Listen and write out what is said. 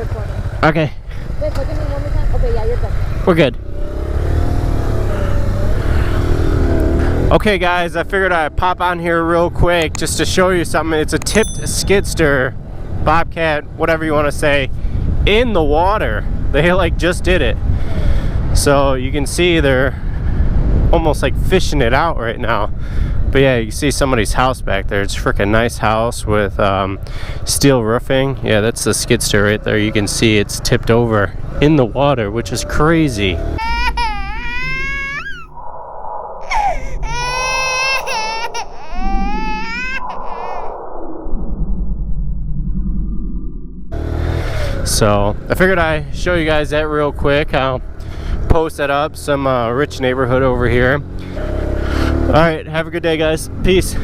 recording. Okay. Wait, look at me one more time. Okay, yeah, you're good. We're good. Okay guys, I figured I'd pop on here real quick just to show you something. It's a tipped skidster, bobcat, whatever you want to say, in the water. They like just did it. So you can see they're almost like fishing it out right now. But yeah, you can see somebody's house back there. It's a freaking nice house with steel roofing. Yeah, that's the skidster right there. You can see it's tipped over in the water, which is crazy. So I figured I'd show you guys that real quick. I'll post that up, some rich neighborhood over here. All right, have a good day guys. Peace.